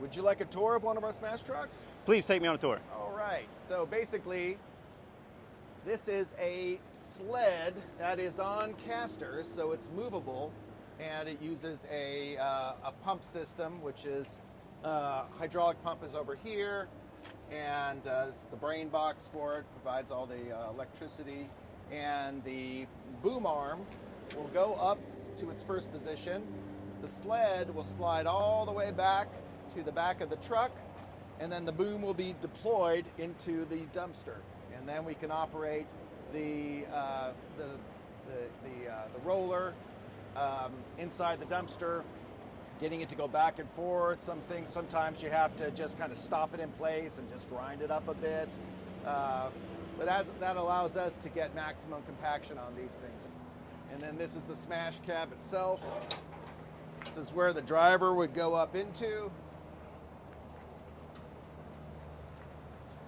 Would you like a tour of one of our smash trucks? Please take me on a tour. All right, so basically, this is a sled that is on casters, so it's movable, and it uses a pump system, which is hydraulic pump is over here, and this is the brain box for it, provides all the electricity, and the boom arm will go up to its first position. The sled will slide all the way back to the back of the truck, and then the boom will be deployed into the dumpster, and then we can operate the roller inside the dumpster, getting it to go back and forth. Sometimes you have to just kind of stop it in place and just grind it up a bit, but that allows us to get maximum compaction on these things. And then this is the smash cab itself. This is where the driver would go up into.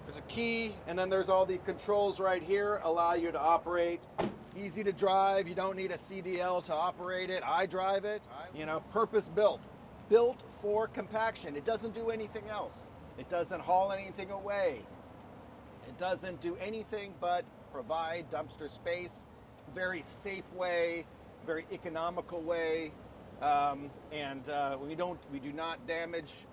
There's a key, and then there's all the controls right here, allow you to operate. Easy to drive, you don't need a CDL to operate it. I drive it, purpose built for compaction. It doesn't do anything else. It doesn't haul anything away. It doesn't do anything but provide dumpster space. Very safe way, very economical way, and we do not damage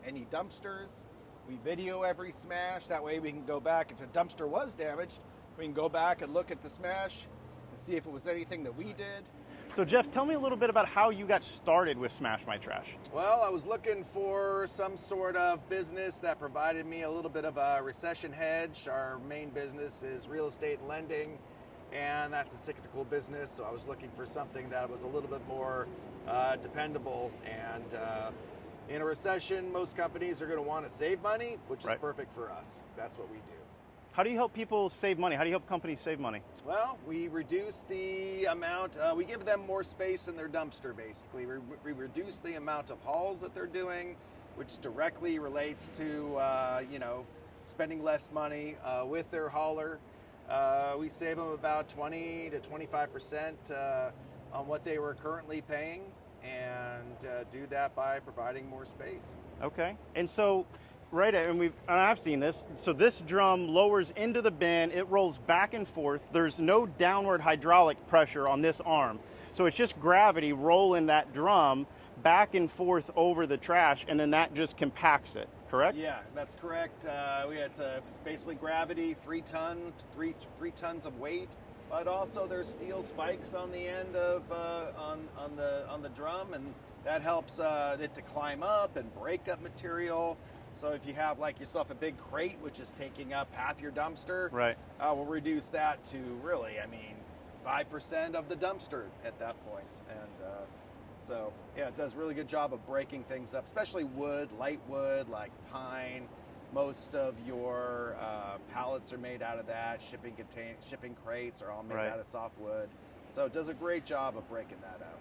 any dumpsters. We video every smash. That way we can go back. If a dumpster was damaged, we can go back and look at the smash and see if it was anything that we did. So Jeff, tell me a little bit about how you got started with Smash My Trash. Well, I was looking for some sort of business that provided me a little bit of a recession hedge. Our main business is real estate and lending, and that's a cyclical business. So I was looking for something that was a little bit more dependable. And in a recession, most companies are going to want to save money, which is perfect for us. That's what we do. How do you help people save money? How do you help companies save money? Well, we reduce the amount, we give them more space in their dumpster, basically. We reduce the amount of hauls that they're doing, which directly relates to, spending less money with their hauler. We save them about 20 to 25% on what they were currently paying, and do that by providing more space. Okay, and so, and I've seen this. So this drum lowers into the bin, it rolls back and forth. There's no downward hydraulic pressure on this arm. So it's just gravity rolling that drum back and forth over the trash, and then that just compacts it, correct? Yeah, that's correct. It's basically gravity, 3 tons of weight. But also there's steel spikes on the end of on the drum, and that helps it to climb up and break up material. So if you have like yourself a big crate which is taking up half your dumpster, we'll reduce that to really, 5% of the dumpster at that point. And so yeah, it does a really good job of breaking things up, especially wood, light wood like pine. Most of your pallets are made out of that. Shipping crates are all made out of softwood. So it does a great job of breaking that up.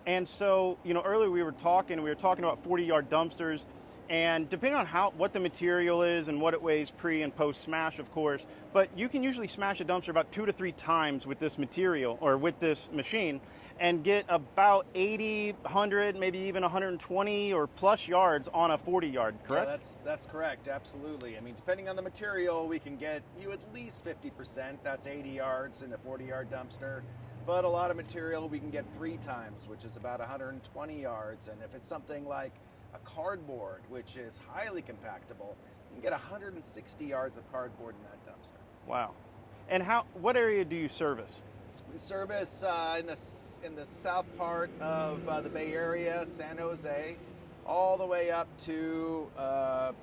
And so, earlier we were talking about 40-yard dumpsters, and depending on what the material is and what it weighs pre and post smash, of course, but you can usually smash a dumpster about 2 to 3 times with this material or with this machine and get about 80, 100, maybe even 120 or plus yards on a 40-yard, correct? Yeah, that's correct, absolutely. Depending on the material, we can get you at least 50%. That's 80 yards in a 40-yard dumpster. But a lot of material we can get 3 times, which is about 120 yards. And if it's something like a cardboard, which is highly compactable, you can get 160 yards of cardboard in that dumpster. Wow. And what area do you service? We service in the south part of the Bay Area, San Jose, all the way up to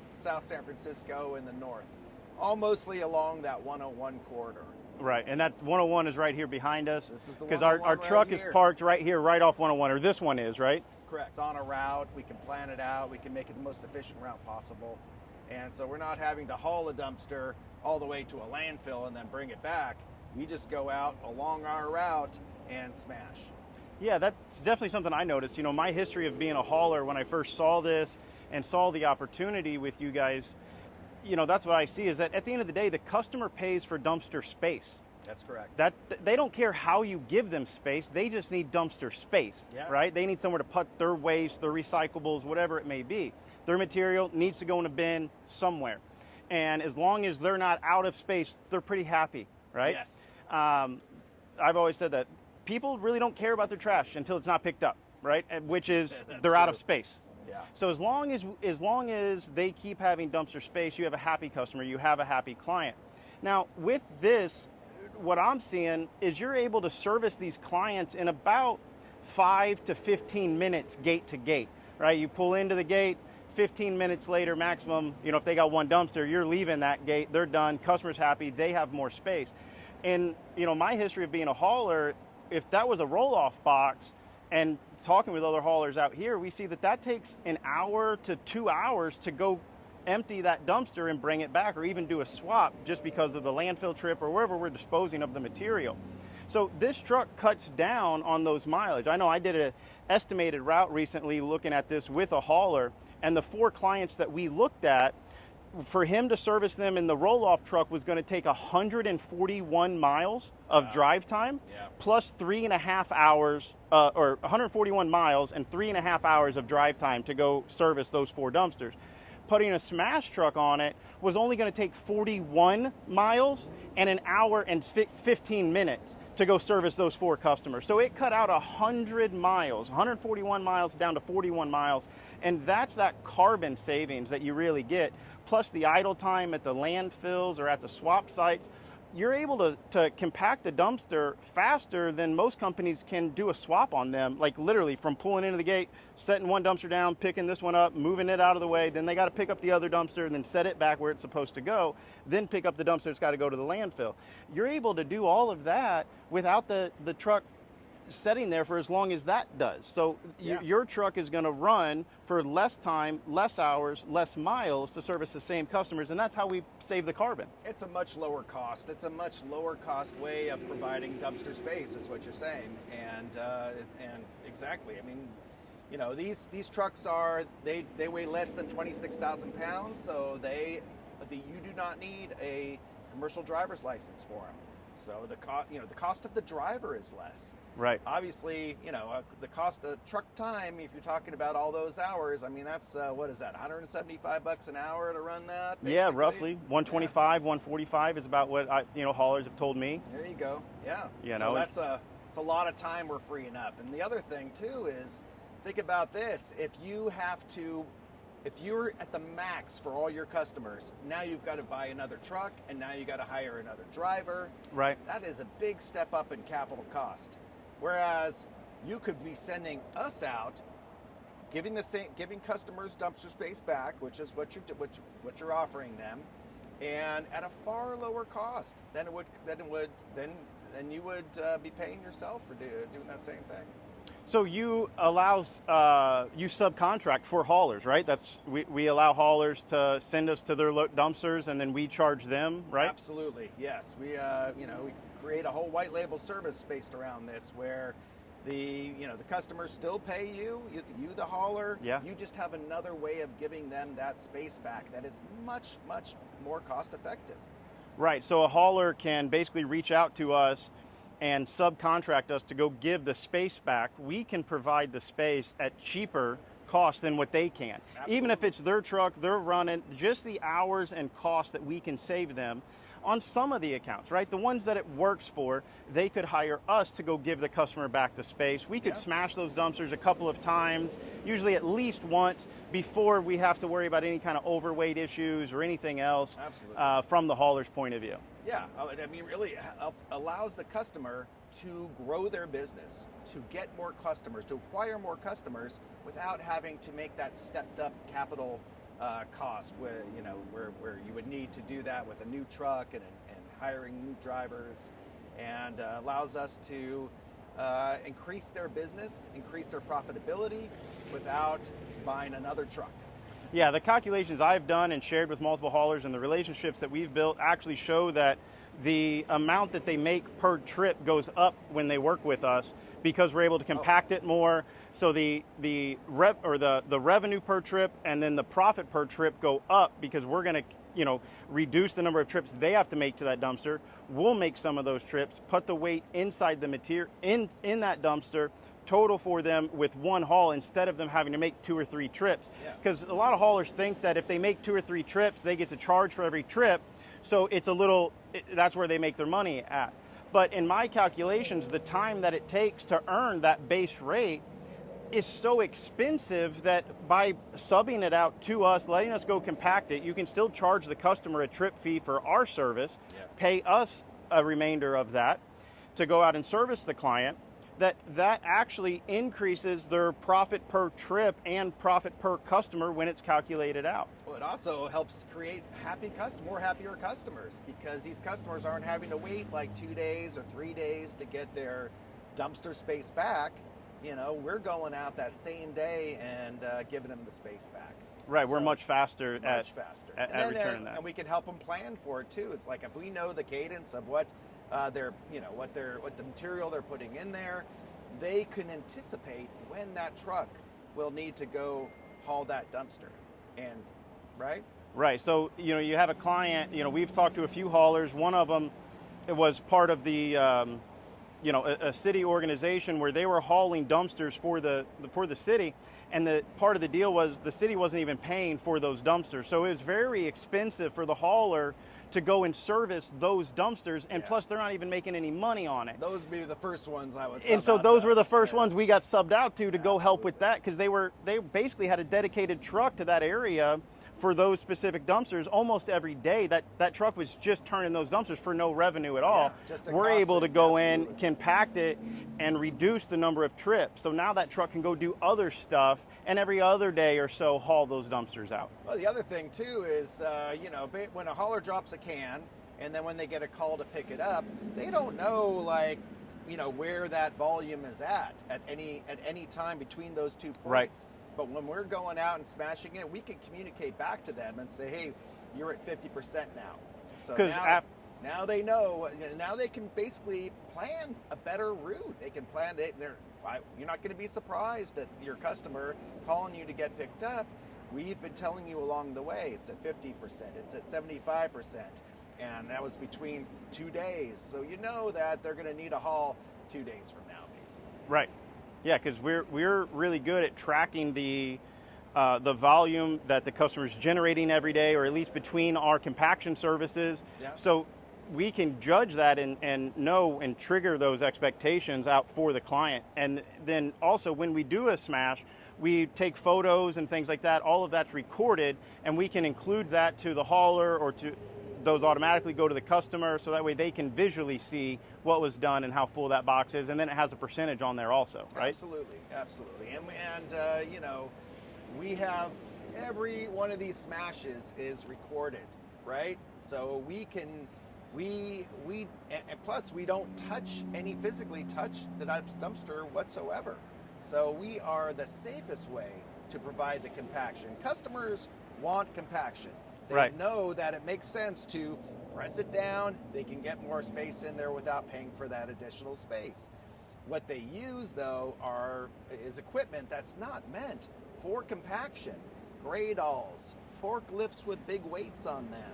South San Francisco in the north, all mostly along that 101 corridor. Right, and that 101 is right here behind us. This is the because our truck is parked right here, right off 101, or this one is, right? Correct. It's on a route. We can plan it out. We can make it the most efficient route possible. And so we're not having to haul a dumpster all the way to a landfill and then bring it back. We just go out along our route and smash. Yeah, that's definitely something I noticed. My history of being a hauler, when I first saw this and saw the opportunity with you guys, that's what I see, is that at the end of the day, the customer pays for dumpster space. That's correct. That they don't care how you give them space, they just need dumpster space, Yeah. right? They need somewhere to put their waste, their recyclables, whatever it may be. Their material needs to go in a bin somewhere. And as long as they're not out of space, they're pretty happy, right? Yes. I've always said that people really don't care about their trash until it's not picked up, right? Which is That's they're out true. of space. Yeah. So as long as they keep having dumpster space, you have a happy customer, you have a happy client. Now, with this, what I'm seeing is you're able to service these clients in about 5 to 15 minutes gate to gate, right? You pull into the gate, 15 minutes later maximum, if they got one dumpster, you're leaving that gate, they're done, customer's happy, they have more space. And, my history of being a hauler, if that was a roll-off box, and talking with other haulers out here, we see that takes an hour to 2 hours to go empty that dumpster and bring it back, or even do a swap just because of the landfill trip or wherever we're disposing of the material. So this truck cuts down on those mileage. I know I did an estimated route recently looking at this with a hauler, and the 4 clients that we looked at, for him to service them in the roll-off truck was going to take 141 miles of drive time, plus 3.5 hours, or 141 miles and 3.5 hours of drive time to go service those 4 dumpsters. Putting a smash truck on it was only going to take 41 miles and an hour and 15 minutes to go service those 4 customers. So it cut out 100 miles, 141 miles down to 41 miles. And that's that carbon savings that you really get, plus the idle time at the landfills or at the swap sites. You're able to compact the dumpster faster than most companies can do a swap on them, like literally from pulling into the gate, setting one dumpster down, picking this one up, moving it out of the way, then they got to pick up the other dumpster and then set it back where it's supposed to go, then pick up the dumpster that's got to go to the landfill. You're able to do all of that without the truck setting there for as long as that does. So your truck is going to run for less time, less hours, less miles to service the same customers, and that's how we save the carbon. It's a much lower cost. It's a much lower cost way of providing dumpster space, is what you're saying. And exactly. I mean, these trucks they weigh less than 26,000 pounds, so you do not need a commercial driver's license for them. So the cost of the driver is less. Right. Obviously, the cost of truck time, if you're talking about all those hours, I mean, that's, what is that, $175 an hour to run that? Basically? Yeah, roughly. 125, 145 is about what haulers have told me. There you go. Yeah. So it's a lot of time we're freeing up. And the other thing too is, think about this. If you're at the max for all your customers, now you've got to buy another truck, and now you got to hire another driver. Right. That is a big step up in capital cost. Whereas you could be sending us out, giving customers dumpster space back, which is what you're offering them, and at a far lower cost than you would be paying yourself for doing that same thing. So you allow you subcontract for haulers, right? We allow haulers to send us to their dumpsters, and then we charge them, right? Absolutely, yes. We we create a whole white label service based around this, where the customers still pay you the hauler. Yeah. You just have another way of giving them that space back that is much, much more cost effective. Right. So a hauler can basically reach out to us and subcontract us to go give the space back. We can provide the space at cheaper cost than what they can. Absolutely. Even if it's their truck, they're running, just the hours and cost that we can save them on some of the accounts, right? The ones that it works for, they could hire us to go give the customer back the space. We could smash those dumpsters a couple of times, usually at least once, before we have to worry about any kind of overweight issues or anything else. Absolutely. From the hauler's point of view. Yeah, I mean, really allows the customer to grow their business, to get more customers, to acquire more customers without having to make that stepped up capital cost, where you would need to do that with a new truck and hiring new drivers, and allows us to increase their business, increase their profitability without buying another truck. Yeah, the calculations I've done and shared with multiple haulers and the relationships that we've built actually show that the amount that they make per trip goes up when they work with us, because we're able to compact it more. So the revenue per trip and then the profit per trip go up, because we're going to reduce the number of trips they have to make to that dumpster. We'll make some of those trips, put the weight inside the material in that dumpster, total for them with one haul instead of them having to make 2 or 3 trips. Because a lot of haulers think that if they make 2 or 3 trips, they get to charge for every trip. So that's where they make their money at. But in my calculations, the time that it takes to earn that base rate is so expensive that by subbing it out to us, letting us go compact it, you can still charge the customer a trip fee for our service, pay us a remainder of that to go out and service the client. That actually increases their profit per trip and profit per customer when it's calculated out. Well, it also helps create more happier customers, because these customers aren't having to wait like 2 days or 3 days to get their dumpster space back. We're going out that same day and giving them the space back. Right, so we're much faster at returning that. And we can help them plan for it too. It's like if we know the cadence of what the material they're putting in there, they can anticipate when that truck will need to go haul that dumpster. And Right. So, you have a client, we've talked to a few haulers. One of them, it was part of the a city organization where they were hauling dumpsters for the city, and the part of the deal was the city wasn't even paying for those dumpsters. So it was very expensive for the hauler to go and service those dumpsters, and plus they're not even making any money on it. Those would be the first ones I would sub And so out those to were the us. first ones we got subbed out to go help with that, because they basically had a dedicated truck to that area for those specific dumpsters almost every day. That truck was just turning those dumpsters for no revenue at all. We're able to go in, compact it, and reduce the number of trips. So now that truck can go do other stuff, and every other day or so haul those dumpsters out. Well, the other thing too is, when a hauler drops a can, and then when they get a call to pick it up, they don't know where that volume is at any time between those 2 points. Right. But when we're going out and smashing it, we can communicate back to them and say, hey, you're at 50% now. So now they know, now they can basically plan a better route. They can plan it. You're not going to be surprised at your customer calling you to get picked up. We've been telling you along the way, it's at 50%, it's at 75%. And that was between 2 days. So you know that they're going to need a haul 2 days from now, basically. Right. Yeah, because we're really good at tracking the volume that the customer's generating every day, or at least between our compaction services. So we can judge that and know and trigger those expectations out for the client. And then also when we do a smash, we take photos and things like that. All of that's recorded, and we can include that to the hauler, or to those automatically go to the customer, so that way they can visually see what was done and how full that box is, and then it has a percentage on there also, right? Absolutely. And we have every one of these smashes is recorded, right? So and plus we don't physically touch the dumpster whatsoever. So we are the safest way to provide the compaction. Customers want compaction. They know that it makes sense to press it down. They can get more space in there without paying for that additional space. What they use, though, is equipment that's not meant for compaction. Gradals, forklifts with big weights on them,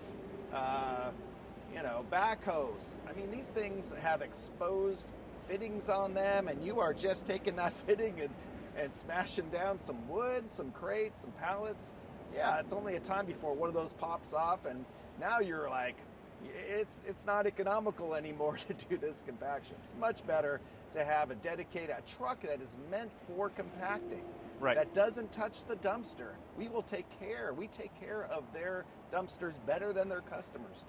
backhoes. I mean, these things have exposed fittings on them, and you are just taking that fitting and smashing down some wood, some crates, some pallets. Yeah, it's only a time before one of those pops off, and now you're like, it's not economical anymore to do this compaction. It's much better to have a truck that is meant for compacting. Right. That doesn't touch the dumpster. We take care of their dumpsters better than their customers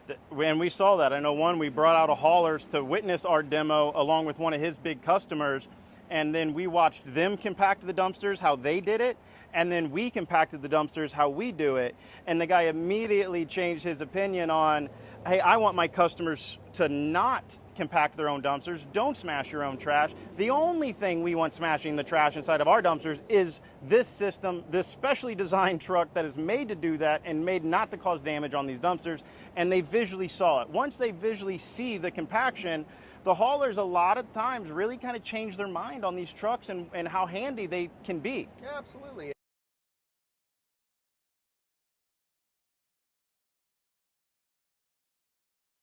do. When we saw that, I know we brought out a hauler to witness our demo along with one of his big customers, and then we watched them compact the dumpsters, how they did it, and then we compacted the dumpsters, how we do it. And the guy immediately changed his opinion on, hey, I want my customers to not compact their own dumpsters. Don't smash your own trash. The only thing we want smashing the trash inside of our dumpsters is this system, this specially designed truck that is made to do that and made not to cause damage on these dumpsters. And they visually saw it. Once they visually see the compaction, the haulers a lot of times really kind of change their mind on these trucks and how handy they can be. Yeah, absolutely.